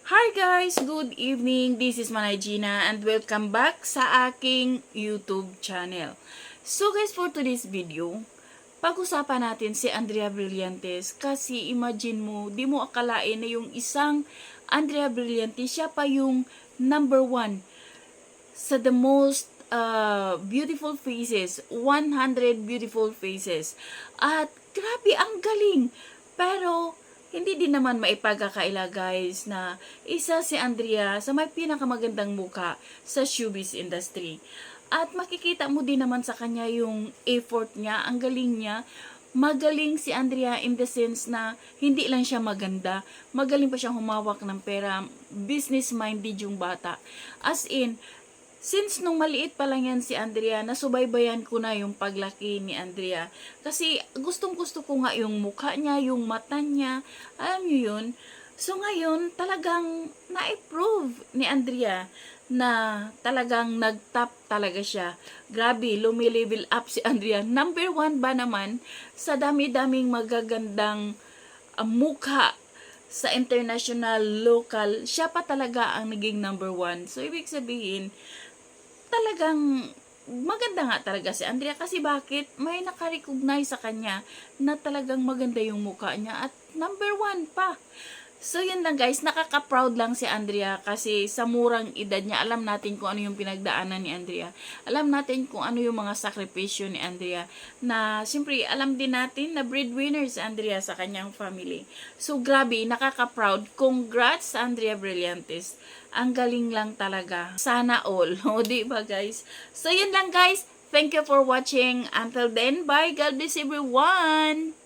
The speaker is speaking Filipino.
Hi guys! Good evening! This is Manay Gina and welcome back sa aking YouTube channel. So guys, for today's video, pag-usapan natin si Andrea Brillantes kasi imagine mo, di mo akalain na yung isang Andrea Brillantes, siya pa yung number 1 sa the most beautiful faces, 100 beautiful faces. At grabe, ang galing! Pero hindi din naman maipagkakaila guys na isa si Andrea sa may pinakamagandang muka sa showbiz industry. At makikita mo din naman sa kanya yung effort niya, ang galing niya. Magaling si Andrea in the sense na hindi lang siya maganda, magaling pa siyang humawak ng pera, business-minded yung bata. As in, since nung maliit pa lang yan si Andrea, nasubaybayan ko na yung paglaki ni Andrea. Kasi gustong-gusto ko nga yung mukha niya, yung mata niya. Alam niyo yun? So ngayon, talagang na-approve ni Andrea na talagang nag-top talaga siya. Grabe, lumi-level up si Andrea. Number 1 ba naman sa dami-daming magagandang mukha sa international, local, siya pa talaga ang naging number 1. So, ibig sabihin, talagang maganda nga talaga si Andrea kasi bakit? May nakarecognize sa kanya na talagang maganda yung mukha niya at number 1 pa. So yun lang guys, nakaka-proud lang si Andrea kasi sa murang edad niya, alam natin kung ano yung pinagdaanan ni Andrea. Alam natin kung ano yung mga sakripisyo ni Andrea na siyempre alam din natin na breadwinner si Andrea sa kanyang family. So grabe, nakaka-proud. Congrats Andrea Brillantes. Ang galing lang talaga. Sana all. O diba guys? So yun lang guys. Thank you for watching. Until then, bye. God bless everyone.